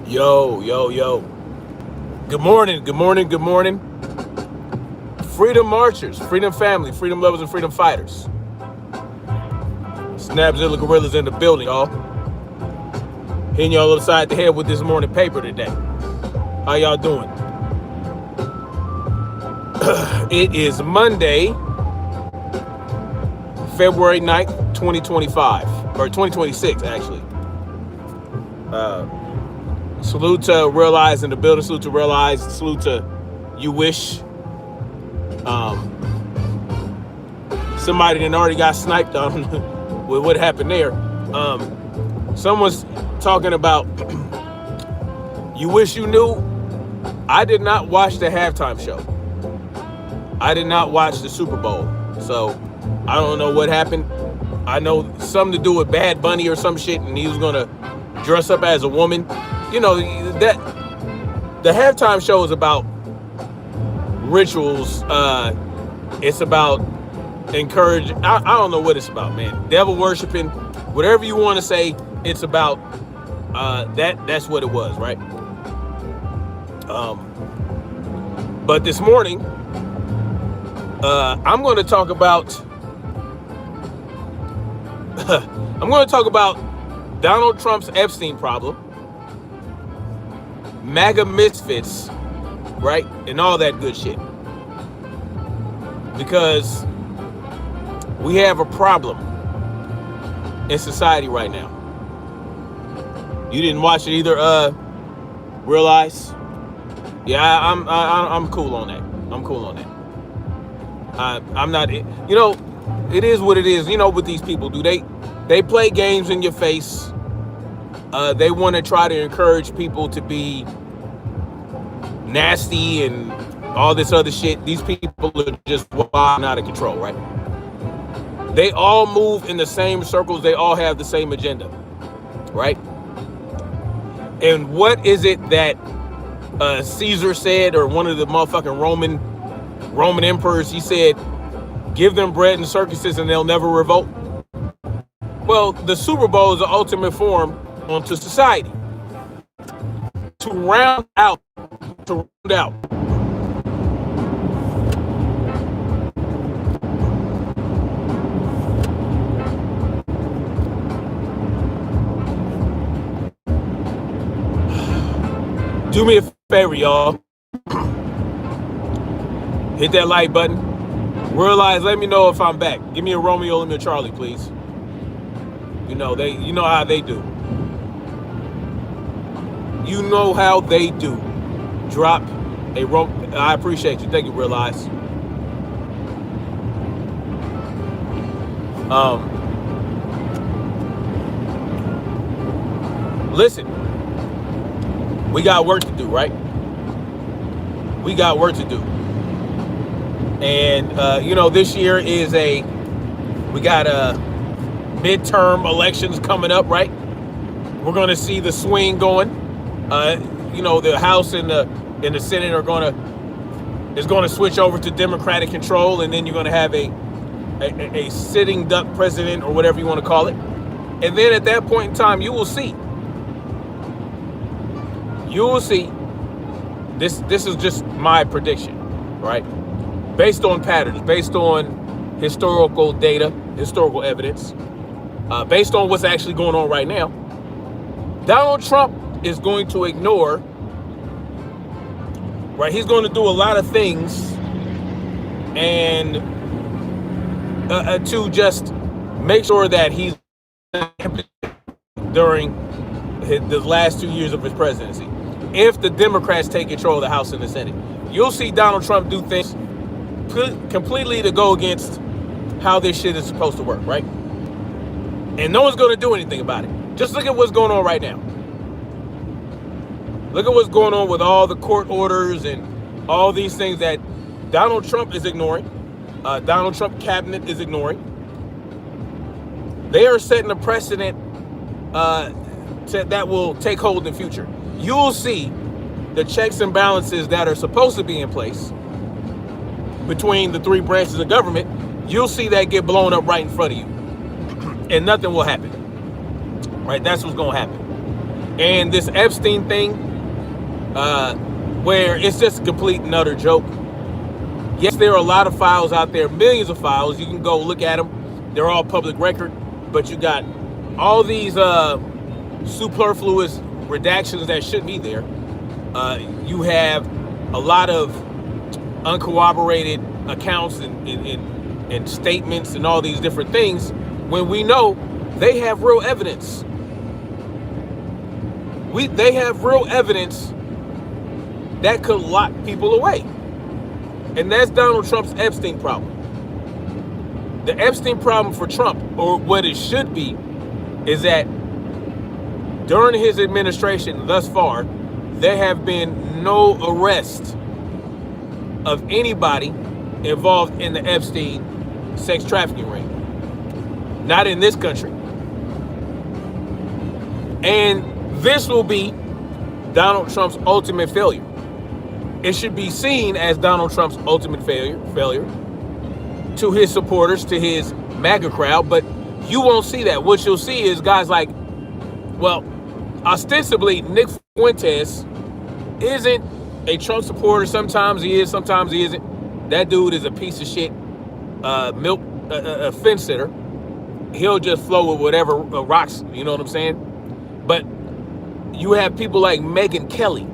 Yo. Good morning. Freedom marchers, freedom family, freedom lovers, and freedom fighters. Snapzilla Gorillas in the building, y'all. Hitting y'all upside the head with this morning paper today. How y'all doing? It is Monday, February 9th, 2025, or 2026, actually. Salute to Realize in the building. Salute to Realize. Salute to You Wish. Somebody that already got sniped on with what happened there. Someone's talking about You Wish You Knew. I did not watch the halftime show. I did not watch the Super Bowl. So I don't know what happened. I know something to do with Bad Bunny or some shit, and he was gonna dress up as a woman. You know, that the halftime show is about rituals. It's about encourage. I don't know what it's about, man. Devil worshiping, whatever you want to say. It's about that's what it was, right? But this morning, I'm going to talk about Donald Trump's Epstein problem, MAGA Misfits, right, and all that good shit. because we have a problem in society right now. You didn't watch it either, Realize? Yeah, I'm cool on that. I'm cool on that. I'm not, you know, it is what it is. You know what these people do. They play games in your face. They want to try to encourage people to be nasty and all this other shit. These people are just wild and out of control, right? They all move in the same circles. They all have the same agenda, right? And what is it that Caesar said, or one of the motherfucking Roman emperors? He said, give them bread and circuses and they'll never revolt. Well, the Super Bowl is the ultimate form onto society. To round out. Do me a favor, y'all. Hit that like button. Realize, let me know if I'm back. Give me a Romeo and a Charlie, please. You know how they do. You know how they do. Drop a I appreciate you. Thank you, Realize. Listen. We got work to do, right? We got work to do. And, this year is we got midterm elections coming up, right? We're going to see the swing going. The House and the Senate is going to switch over to Democratic control. And then you're going to have a sitting duck president, or whatever you want to call it. And then at that point in time, you will see. You will see. This is just my prediction, right? Based on patterns, based on historical data, historical evidence, based on what's actually going on right now. Donald Trump is going to ignore, right? He's going to do a lot of things and to just make sure that he's during the last 2 years of his presidency. If the Democrats take control of the House and the Senate, you'll see Donald Trump do things completely to go against how this shit is supposed to work, right? And no one's going to do anything about it. Just look at what's going on right now. Look at what's going on with all the court orders and all these things that Donald Trump is ignoring. Donald Trump cabinet is ignoring. They are setting a precedent that will take hold in the future. You'll see the checks and balances that are supposed to be in place between the three branches of government. You'll see that get blown up right in front of you. And nothing will happen. Right? That's what's going to happen. And this Epstein thing, where it's just a complete and utter joke. Yes, there are a lot of files out there, millions of files. You can go look at them. They're all public record. But you got all these superfluous redactions that shouldn't be there. You have a lot of uncorroborated accounts and statements and all these different things, when we know they have real evidence. They have real evidence that could lock people away. And that's Donald Trump's Epstein problem. The Epstein problem for Trump, or what it should be, is that during his administration thus far, there have been no arrest of anybody involved in the Epstein sex trafficking ring. Not in this country. And this will be Donald Trump's ultimate failure. It should be seen as Donald Trump's ultimate failure to his supporters, to his MAGA crowd, but you won't see that. What you'll see is guys like, well, ostensibly, Nick Fuentes isn't a Trump supporter. Sometimes he is, sometimes he isn't. That dude is a piece of shit, a fence sitter. He'll just flow with whatever rocks, you know what I'm saying? But you have people like Megyn Kelly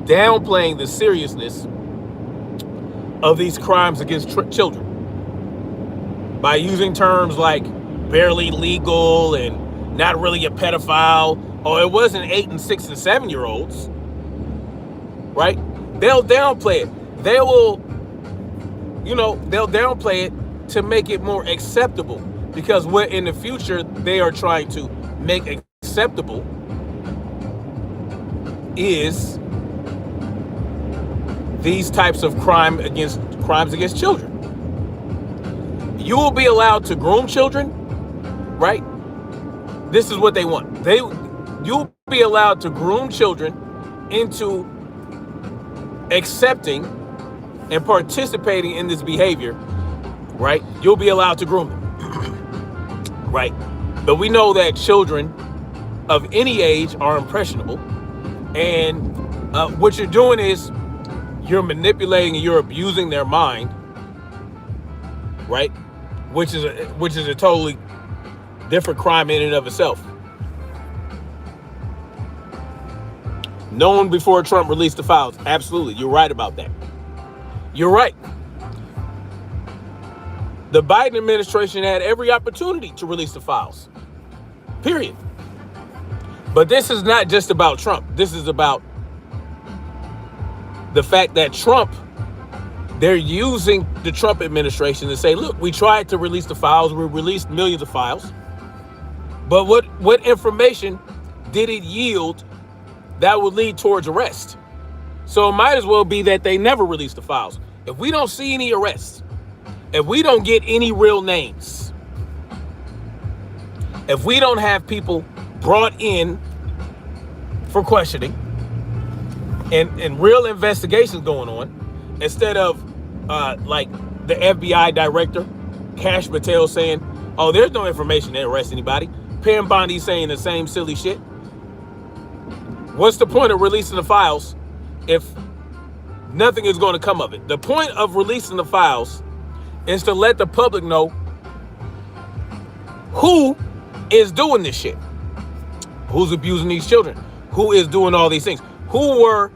downplaying the seriousness of these crimes against children. by using terms like barely legal and not really a pedophile. Oh, it wasn't 8 and 6 and 7 year olds, right? They'll downplay it. They will, they'll downplay it to make it more acceptable, because what in the future they are trying to make acceptable is these types of crimes against children. You will be allowed to groom children, right? This is what they want. You'll be allowed to groom children into accepting and participating in this behavior, right? You'll be allowed to groom them, right? But we know that children of any age are impressionable, and what you're doing is you're manipulating and you're abusing their mind, right? Which is a totally different crime in and of itself. Known before Trump released the files. Absolutely, you're right about that. You're right. The Biden administration had every opportunity to release the files. Period. But this is not just about Trump. This is about the fact that they're using the Trump administration to say, look, we tried to release the files. We released millions of files. But what information did it yield that would lead towards arrest? So it might as well be that they never release the files. If we don't see any arrests, if we don't get any real names, if we don't have people brought in for questioning and real investigations going on, instead of like the FBI director, Cash Patel, saying, oh, there's no information to arrest anybody. Pam Bondi saying the same silly shit. What's the point of releasing the files if nothing is going to come of it? The point of releasing the files is to let the public know who is doing this shit, who's abusing these children, who is doing all these things, who were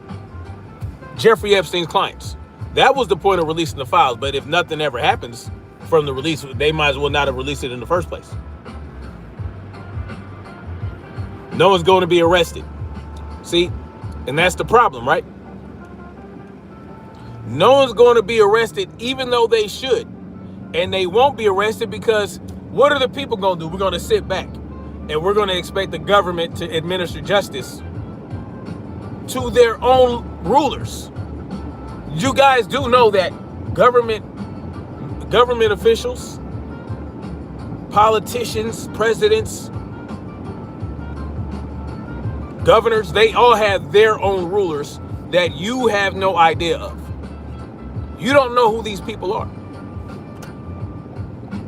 Jeffrey Epstein's clients. That was the point of releasing the files. But if nothing ever happens from the release, they might as well not have released it in the first place. No one's going to be arrested. See, and that's the problem, right? No one's going to be arrested, even though they should. And they won't be arrested because what are the people going to do? We're going to sit back and we're going to expect the government to administer justice to their own rulers. You guys do know that government officials, politicians, presidents, governors, they all have their own rulers that you have no idea of. You don't know who these people are.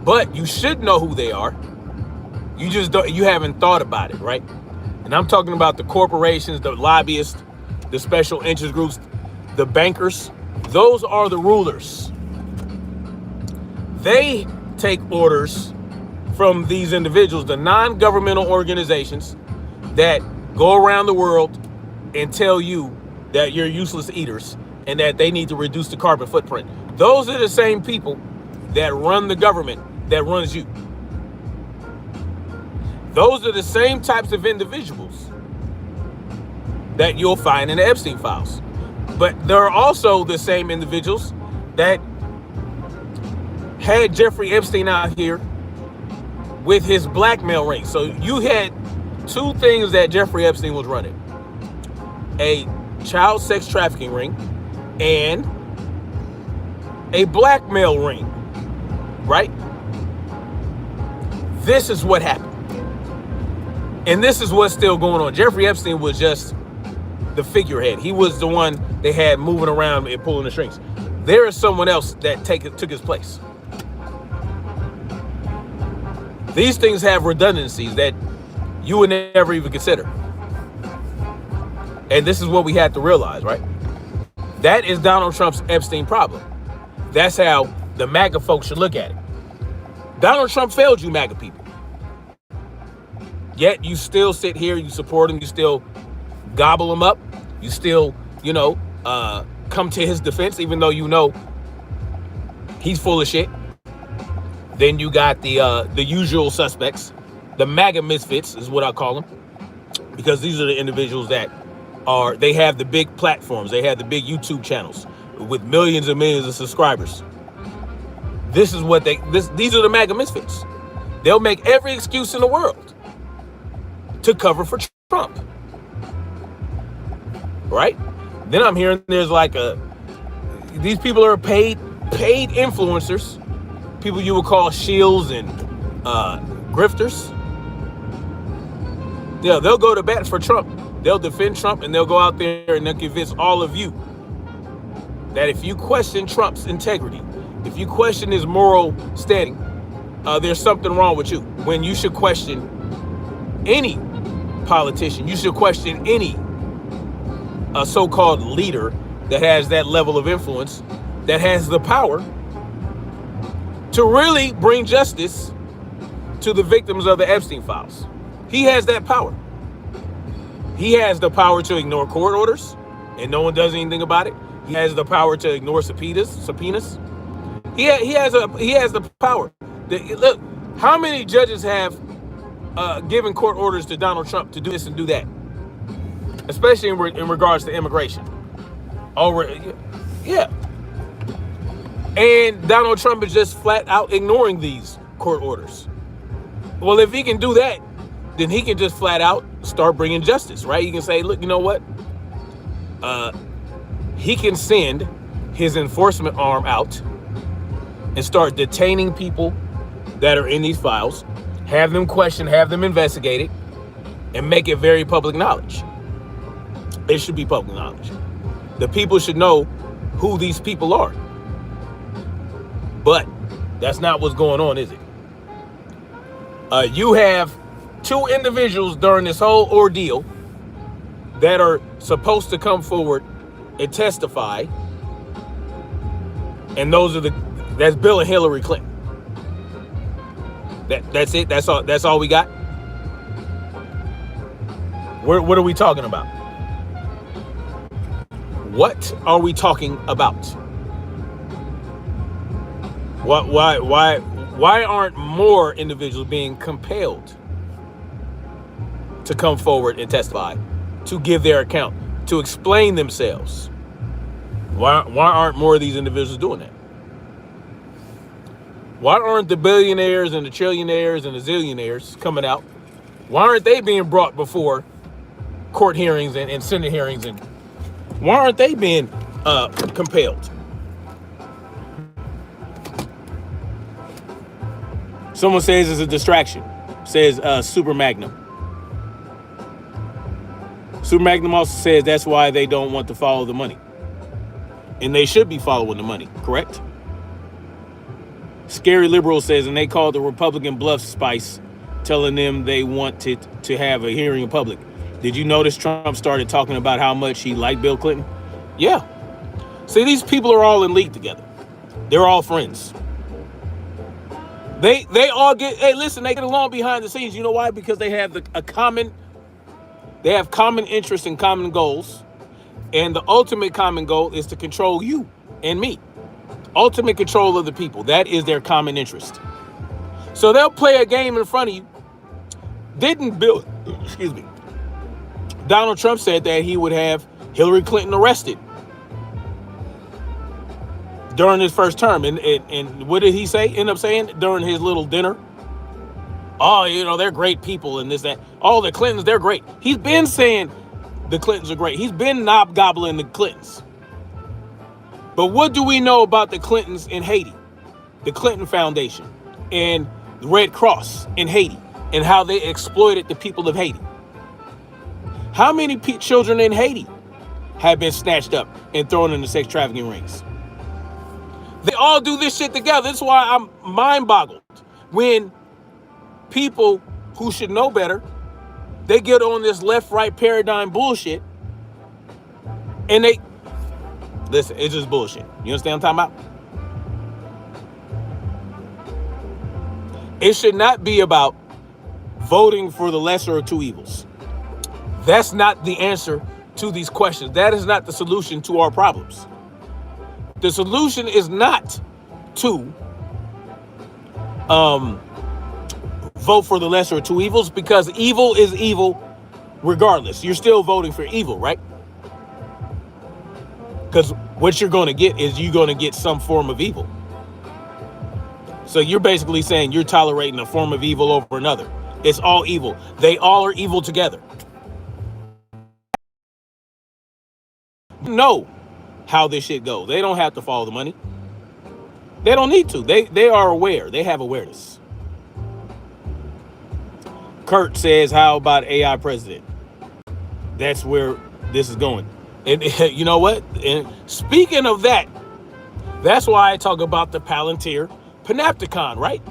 But you should know who they are. You haven't thought about it, right? And I'm talking about the corporations, the lobbyists, the special interest groups, the bankers. Those are the rulers. They take orders from these individuals, the non-governmental organizations that go around the world and tell you that you're useless eaters and that they need to reduce the carbon footprint. Those are the same people that run the government that runs you. Those are the same types of individuals that you'll find in the Epstein files. But there are also the same individuals that had Jeffrey Epstein out here with his blackmail ring. So you had two things that Jeffrey Epstein was running: a child sex trafficking ring and a blackmail ring, right? This is what happened. And this is what's still going on. Jeffrey Epstein was just the figurehead. He was the one they had moving around and pulling the strings. There is someone else that took his place. These things have redundancies that you would never even consider. And this is what we had to realize, right? That is Donald Trump's Epstein problem. That's how the MAGA folks should look at it. Donald Trump failed you, MAGA people. Yet you still sit here, you support him, you still gobble him up, you still, come to his defense, even though you know he's full of shit. Then you got the usual suspects, the MAGA Misfits is what I call them, because these are the individuals that they have the big platforms, they have the big YouTube channels with millions and millions of subscribers. This is what these are the MAGA Misfits. They'll make every excuse in the world to cover for Trump. Right? Then I'm hearing there's like these people are paid influencers, people you would call shills and grifters. Yeah, they'll go to bat for Trump. They'll defend Trump, and they'll go out there and they'll convince all of you that if you question Trump's integrity, if you question his moral standing, there's something wrong with you. When you should question any politician, you should question any so-called leader that has that level of influence, that has the power to really bring justice to the victims of the Epstein files. He has that power. He has the power to ignore court orders and no one does anything about it. He has the power to ignore subpoenas. He has the power. Look, how many judges have given court orders to Donald Trump to do this and do that, especially in regards to immigration? Yeah. And Donald Trump is just flat out ignoring these court orders. Well, if he can do that, then he can just flat out start bringing justice, right? He can say, look, you know what? He can send his enforcement arm out and start detaining people that are in these files, have them questioned, have them investigated, and make it very public knowledge. It should be public knowledge. The people should know who these people are. But that's not what's going on, is it? You have two individuals during this whole ordeal that are supposed to come forward and testify, and that's Bill and Hillary Clinton. That's it. That's all we got. What are we talking about? What are we talking about? Why aren't more individuals being compelled to come forward and testify, to give their account, to explain themselves? Why aren't more of these individuals doing that? Why aren't the billionaires and the trillionaires and the zillionaires coming out? Why aren't they being brought before court hearings and Senate hearings? And why aren't they being compelled? Someone says it's a distraction. Says Super Magnum. Super Magnum also says that's why they don't want to follow the money. And they should be following the money, correct? Scary Liberal says, and they called the Republican bluff spice, telling them they wanted to have a hearing in public. Did you notice Trump started talking about how much he liked Bill Clinton? Yeah. See, these people are all in league together. They're all friends. They all get, hey, listen, they get along behind the scenes. You know why? Because they have common interests and common goals. And the ultimate common goal is to control you and me. Ultimate control of the people. That is their common interest. So they'll play a game in front of you. Donald Trump said that he would have Hillary Clinton arrested during his first term. And what did he end up saying during his little dinner? Oh, they're great people and this, that. Oh, the Clintons, they're great. He's been saying the Clintons are great. He's been knob-gobbling the Clintons. But what do we know about the Clintons in Haiti? The Clinton Foundation and the Red Cross in Haiti and how they exploited the people of Haiti. How many children in Haiti have been snatched up and thrown into sex trafficking rings? They all do this shit together. That's why I'm mind-boggled when people who should know better, they get on this left-right paradigm bullshit and listen, it's just bullshit. You understand what I'm talking about? It should not be about voting for the lesser of two evils. That's not the answer to these questions. That is not the solution to our problems. The solution is not to vote for the lesser of two evils, because evil is evil regardless. You're still voting for evil, right? Because what you're going to get is you're going to get some form of evil. So you're basically saying you're tolerating a form of evil over another. It's all evil. They all are evil together. Know how this shit goes. They don't have to follow the money. They don't need to. They are aware. They have awareness. Kurt says, how about AI president? That's where this is going. And you know what? And speaking of that, that's why I talk about the Palantir Panopticon, right?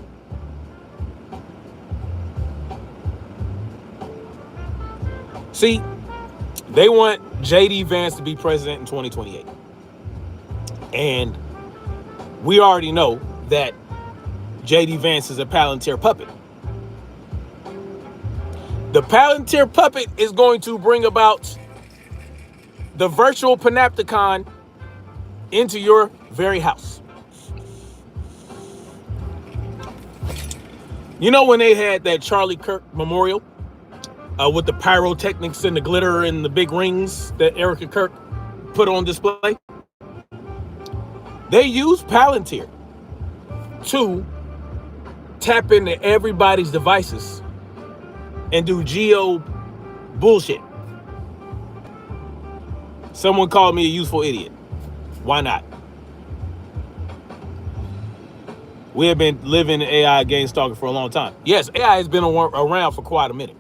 See, they want JD Vance to be president in 2028. And we already know that JD Vance is a Palantir puppet. The Palantir puppet is going to bring about the virtual Panopticon into your very house. You know when they had that Charlie Kirk memorial with the pyrotechnics and the glitter and the big rings that Erica Kirk put on display? They use Palantir to tap into everybody's devices and do geo bullshit. Someone called me a useful idiot. Why not? We have been living in AI game stalking for a long time. Yes, AI has been around for quite a minute.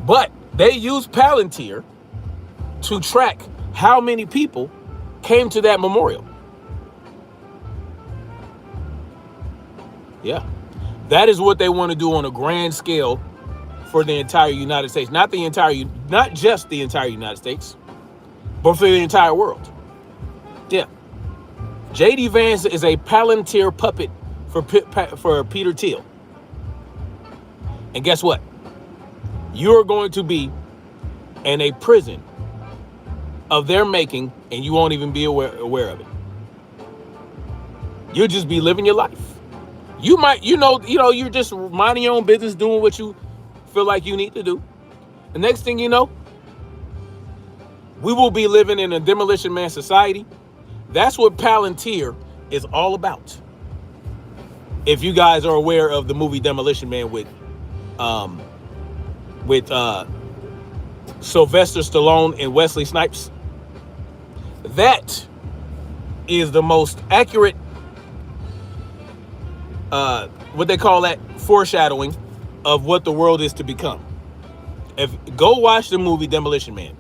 But they use Palantir to track how many people came to that memorial. Yeah. That is what they want to do on a grand scale for the entire United States. Not just the entire United States, but for the entire world. Yeah. JD Vance is a Palantir puppet for Peter Thiel. And guess what? You're going to be in a prison of their making, and you won't even be aware of it. You'll just be living your life. You might, you're just minding your own business, doing what you feel like you need to do. The next thing you know, we will be living in a Demolition Man society. That's what Palantir is all about. If you guys are aware of the movie Demolition Man with Sylvester Stallone and Wesley Snipes, that is the most accurate, what they call that, foreshadowing of what the world is to become. Go watch the movie Demolition Man.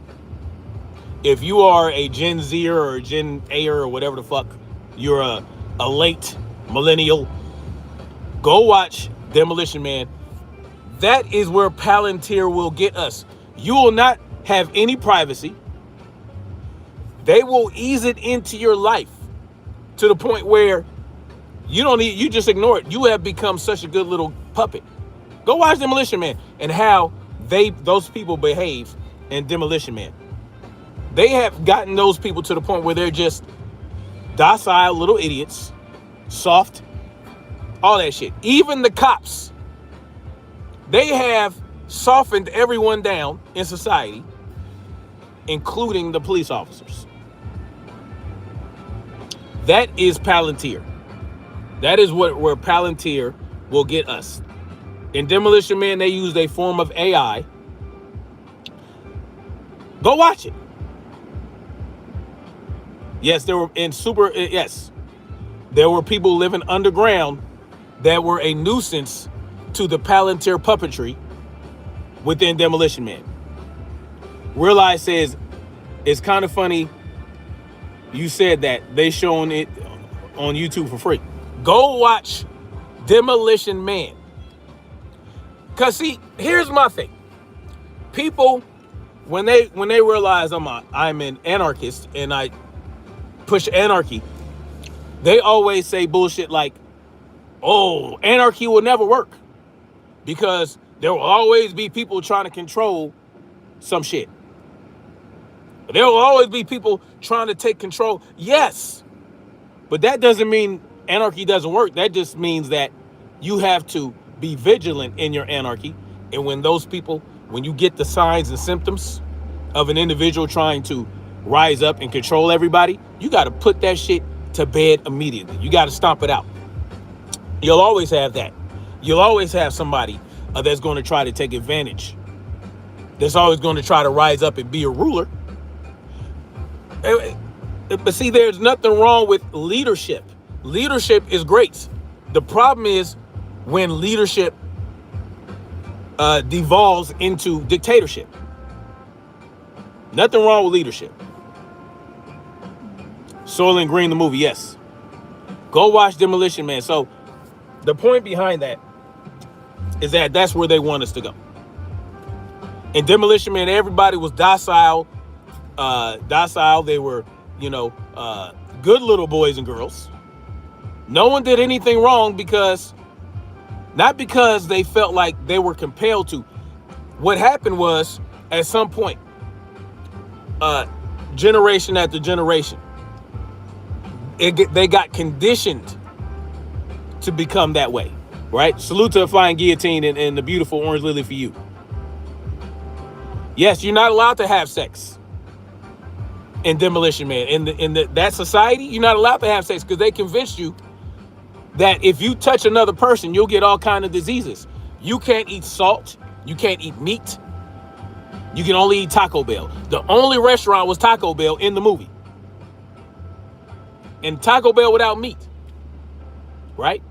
If you are a Gen Zer or a Gen A or whatever the fuck, you're a late millennial, go watch Demolition Man. That is where Palantir will get us. You will not have any privacy. They will ease it into your life to the point where you just ignore it. You have become such a good little puppet. Go watch Demolition Man and how those people behave in Demolition Man. They have gotten those people to the point where they're just docile little idiots, soft, all that shit. Even the cops, they have softened everyone down in society, including the police officers. That is Palantir. That is where Palantir will get us. In Demolition Man, they used a form of AI. Go watch it. Yes, there were there were people living underground that were a nuisance to the Palantir puppetry within Demolition Man. Realize says, it's kind of funny you said that. They showing it on YouTube for free. Go watch Demolition Man. Cause see, here's my thing. People, when they realize I'm an anarchist and I push anarchy, they always say bullshit like, oh, anarchy will never work because there will always be people trying to control some shit. There will always be people trying to take control. Yes, but that doesn't mean anarchy doesn't work, that just means that you have to be vigilant in your anarchy. And when you get the signs and symptoms of an individual trying to rise up and control everybody, you got to put that shit to bed immediately. You got to stomp it out. You'll always have that. You'll always have somebody that's going to try to take advantage. That's always going to try to rise up and be a ruler. But see, there's nothing wrong with leadership. Leadership is great. The problem is when leadership devolves into dictatorship. Nothing wrong with leadership. Soylent Green, the movie, yes. Go watch Demolition Man. So the point behind that is that that's where they want us to go. In Demolition Man, everybody was docile. They were, good little boys and girls. No one did anything wrong not because they felt like they were compelled to. What happened was, at some point, generation after generation, they got conditioned to become that way, right? Salute to the flying guillotine and the beautiful orange lily for you. Yes, you're not allowed to have sex in Demolition Man. In that society, you're not allowed to have sex because they convinced you that if you touch another person, you'll get all kinds of diseases. You can't eat salt. You can't eat meat. You can only eat Taco Bell. The only restaurant was Taco Bell in the movie. And Taco Bell without meat. Right?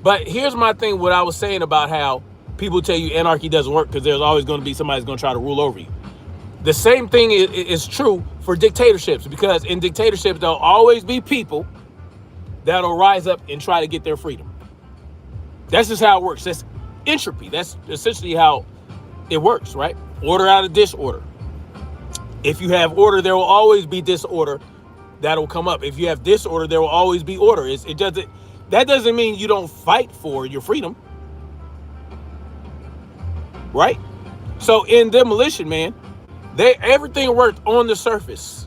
But here's my thing, what I was saying about how people tell you anarchy doesn't work because there's always going to be somebody who's going to try to rule over you. The same thing is true for dictatorships, because in dictatorships, there'll always be people that'll rise up and try to get their freedom. That's just how it works. That's entropy. That's essentially how it works, right? Order out of disorder. If you have order, there will always be disorder that'll come up. If you have disorder, there will always be order. That doesn't mean you don't fight for your freedom. Right? So in Demolition Man, everything worked on the surface.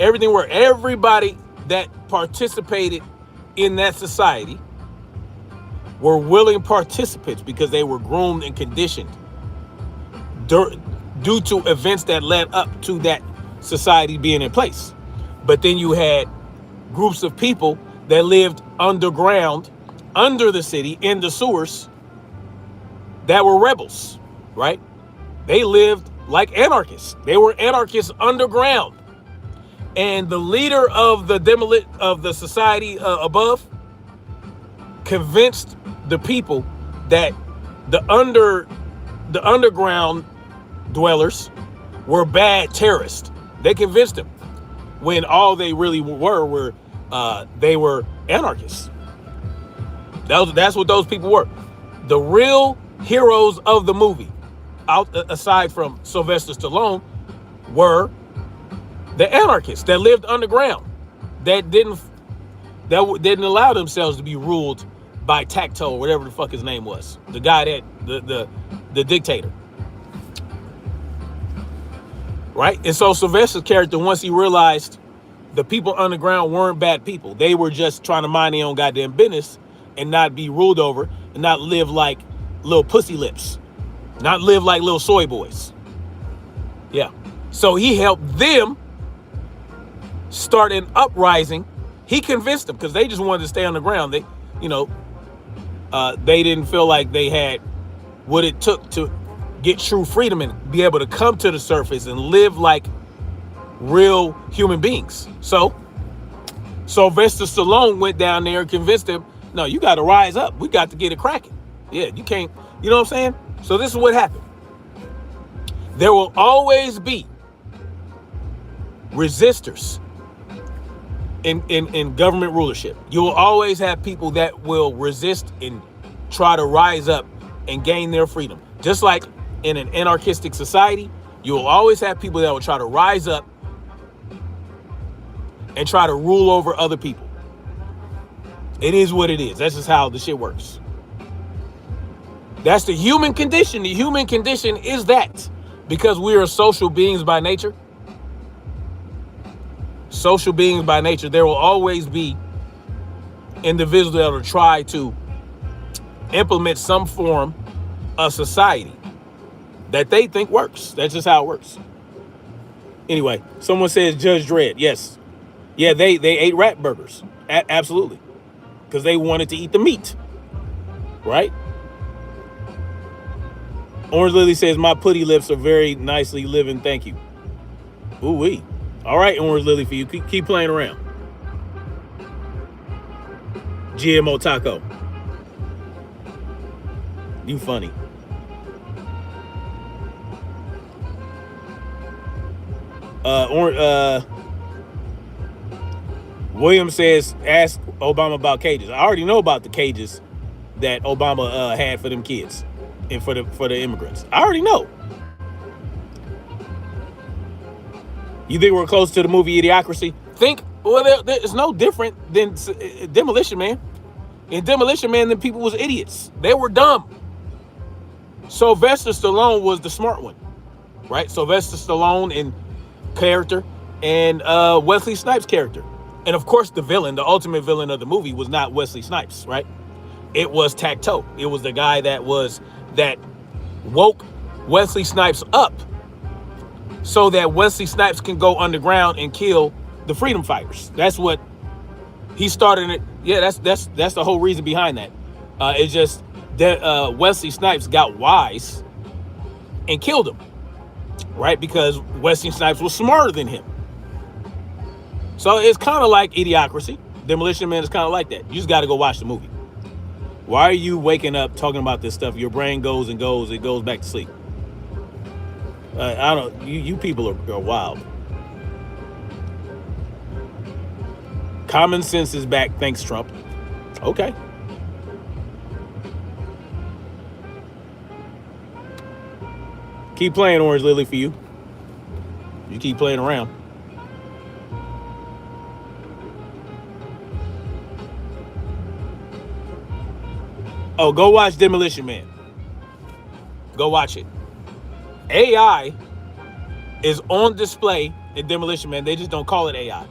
Everything worked. Everybody that participated in that society were willing participants because they were groomed and conditioned due to events that led up to that society being in place. But then you had groups of people that lived underground, under the city, in the sewers, that were rebels, right? They lived like anarchists. They were anarchists underground. And the leader of the society above convinced the people that the underground dwellers were bad terrorists. They convinced them, when all they really were they were anarchists. That's what those people were. The real heroes of the movie, aside from Sylvester Stallone, were the anarchists that lived underground, that didn't allow themselves to be ruled by Tacto, or whatever the fuck his name was, the guy that the dictator, right? And so Sylvester's character, once he realized the people underground weren't bad people, they were just trying to mind their own goddamn business and not be ruled over and not live like little pussy lips, not live like little soy boys. Yeah. So he helped them start an uprising. He convinced them, because they just wanted to stay on the ground. They didn't feel like they had what it took to get true freedom and be able to come to the surface and live like real human beings. So Sylvester Stallone went down there and convinced them, no, you got to rise up. We got to get it cracking. Yeah, you can't, you know what I'm saying? So this is what happened. There will always be resistors in government rulership. You will always have people that will resist and try to rise up and gain their freedom. Just like in an anarchistic society, you will always have people that will try to rise up and try to rule over other people. It is what it is. That's just how the shit works. That's the human condition. The human condition is that, because we are social beings by nature. Social beings by nature, there will always be individuals that will try to implement some form of society that they think works. That's just how it works. Anyway, someone says Judge Dredd. Yes. Yeah, they ate rat burgers. Absolutely. Because they wanted to eat the meat. Right? Orange Lily says, my putty lips are very nicely living. Thank you. Ooh-wee. All right, Orange Lily, for you. Keep playing around. GMO Taco. You funny. William says, ask Obama about cages. I already know about the cages that Obama had for them kids and for the immigrants. I already know. You think we're close to the movie Idiocracy? Well, it's no different than Demolition Man. In Demolition Man, the people was idiots. They were dumb. Sylvester Stallone was the smart one, right? Sylvester Stallone in character and Wesley Snipes' character. And of course, the ultimate villain of the movie was not Wesley Snipes, right? It was Tacto. It was the guy that woke Wesley Snipes up so that Wesley Snipes can go underground and kill the freedom fighters. That's what he started it. Yeah, that's the whole reason behind that. It's just that Wesley Snipes got wise and killed him, right? Because Wesley Snipes was smarter than him. So it's kind of like Idiocracy. Demolition Man is kind of like that. You just got to go watch the movie. Why are you waking up talking about this stuff? Your brain goes and goes. It goes back to sleep. I don't. You people are wild. Common sense is back. Thanks, Trump. Okay. Keep playing, Orange Lily, for you. You keep playing around. Oh, go watch Demolition Man. Go watch it. AI is on display in Demolition Man. They just don't call it AI.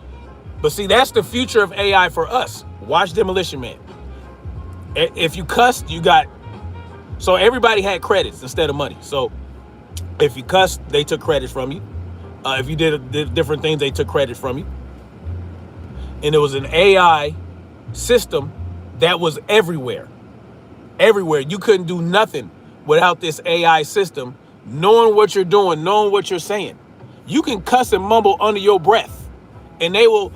But see, that's the future of AI for us. Watch Demolition Man. If you cussed, you got... So everybody had credits instead of money. So if you cussed, they took credits from you. If you did different things, they took credit from you. And it was an AI system that was everywhere. Everywhere. You couldn't do nothing without this AI system knowing what you're doing, knowing what you're saying. You can cuss and mumble under your breath, and they will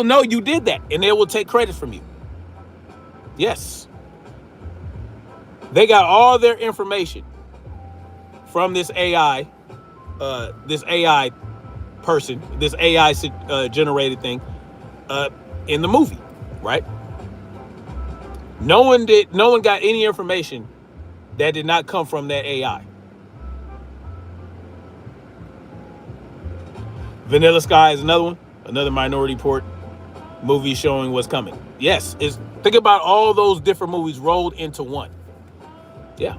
know you did that, and they will take credit from you. Yes. They got all their information from this AI person, this AI generated thing in the movie, right? No one got any information that did not come from that AI. Vanilla Sky is another one, another Minority Report movie showing what's coming. Yes, think about all those different movies rolled into one. Yeah.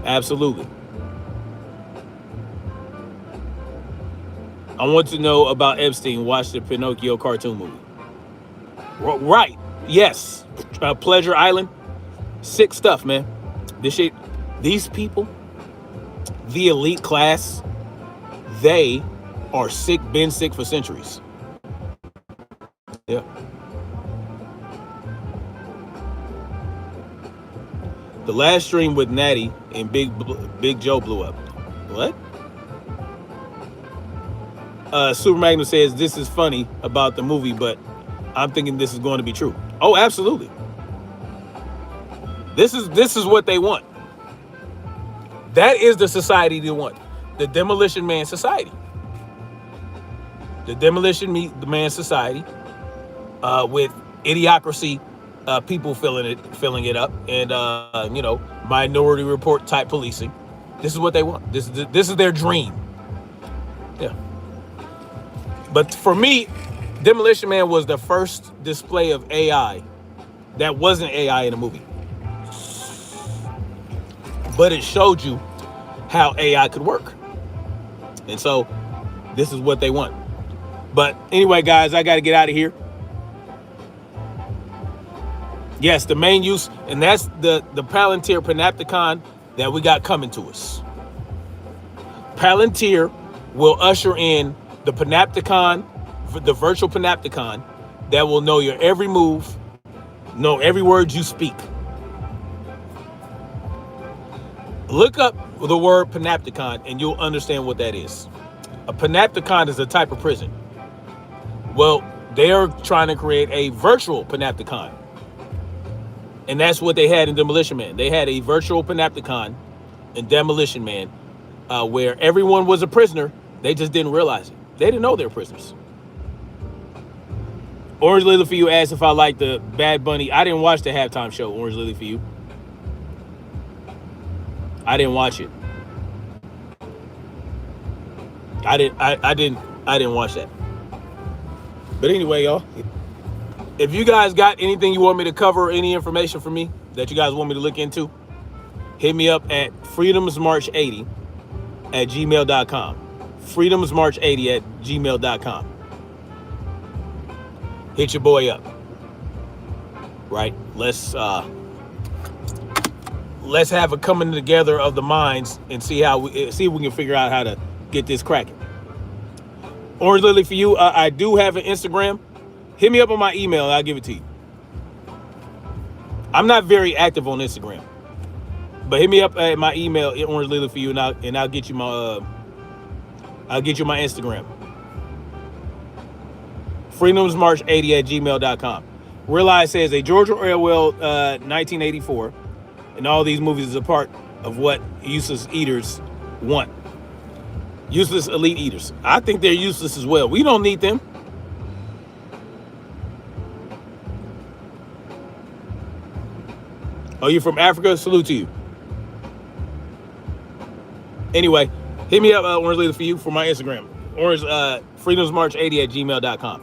Absolutely. I want to know about Epstein. Watch the Pinocchio cartoon movie. Right. Yes. Pleasure Island. Sick stuff, man. These people, the elite class, they are sick, been sick for centuries. Yeah. The last stream with Natty and Big Joe blew up. What? Super Magnum says this is funny about the movie, but I'm thinking this is going to be true. Oh, absolutely. This is what they want. That is the society they want. The Demolition Man society. The Demolition Man society with Idiocracy people filling it up, and Minority Report type policing. This is what they want. This is their dream. Yeah. But for me, Demolition Man was the first display of AI that wasn't AI in a movie. But it showed you how AI could work. And so this is what they want. But anyway, guys, I got to get out of here. Yes, the main use, and that's the Palantir Panopticon that we got coming to us. Palantir will usher in the Panopticon, the virtual Panopticon, that will know your every move, know every word you speak. Look up the word Panopticon and you'll understand what that is. A Panopticon is a type of prison. Well, they are trying to create a virtual Panopticon. And that's what they had in Demolition Man. They had a virtual Panopticon in Demolition Man where everyone was a prisoner. They just didn't realize it. They didn't know they were prisoners. Orange Lily for You asked if I like the Bad Bunny. I didn't watch the halftime show, Orange Lily for You. I didn't watch it. I didn't watch that. But anyway, y'all, if you guys got anything you want me to cover, any information from me that you guys want me to look into, hit me up at freedomsmarch80@gmail.com. freedomsmarch80@gmail.com. Hit your boy up. Right? Let's have a coming together of the minds and see if we can figure out how to get this cracking. Orange Lily for You, I do have an Instagram. Hit me up on my email and I'll give it to you. I'm not very active on Instagram, but hit me up at my email, Orange Lily for You, and I'll get you my Instagram. freedomsmarch80@gmail.com. Realize says a George Orwell 1984, and all these movies is a part of what useless eaters want. Useless elite eaters. I think they're useless as well. We don't need them. Oh, you from Africa? Salute to you. Anyway, hit me up, Orange Lily for You, for my Instagram. Orange freedomsmarch80@gmail.com.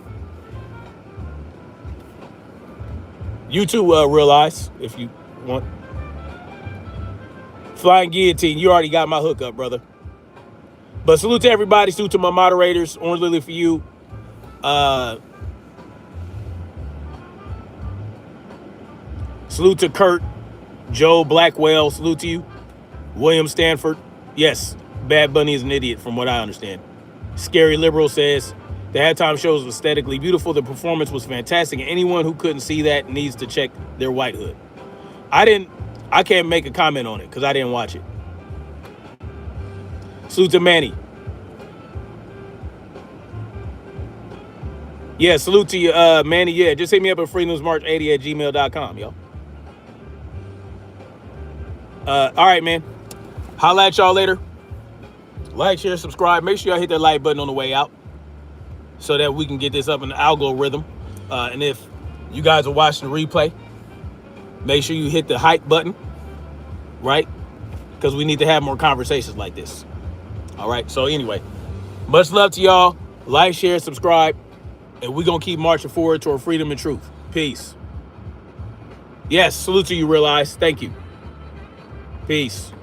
You too, Realize, if you want. Flying Guillotine, you already got my hookup, brother. But salute to everybody. Salute to my moderators. Orange Lily for You. Salute to Kurt. Joe Blackwell. Salute to you. William Stanford. Yes, Bad Bunny is an idiot from what I understand. Scary Liberal says, the halftime show was aesthetically beautiful. The performance was fantastic. And anyone who couldn't see that needs to check their white hood. I can't make a comment on it because I didn't watch it. Salute to Manny. Yeah, salute to you, Manny. Yeah, just hit me up at freedomsmarch80@gmail.com, yo. All right, man. Holla at y'all later. Like, share, subscribe. Make sure y'all hit that like button on the way out so that we can get this up in the algorithm. And if you guys are watching the replay, make sure you hit the hype button, right? Because we need to have more conversations like this. All right. So anyway, much love to y'all. Like, share, subscribe. And we're going to keep marching forward toward freedom and truth. Peace. Yes. Salute to you, Realize. Thank you. Peace.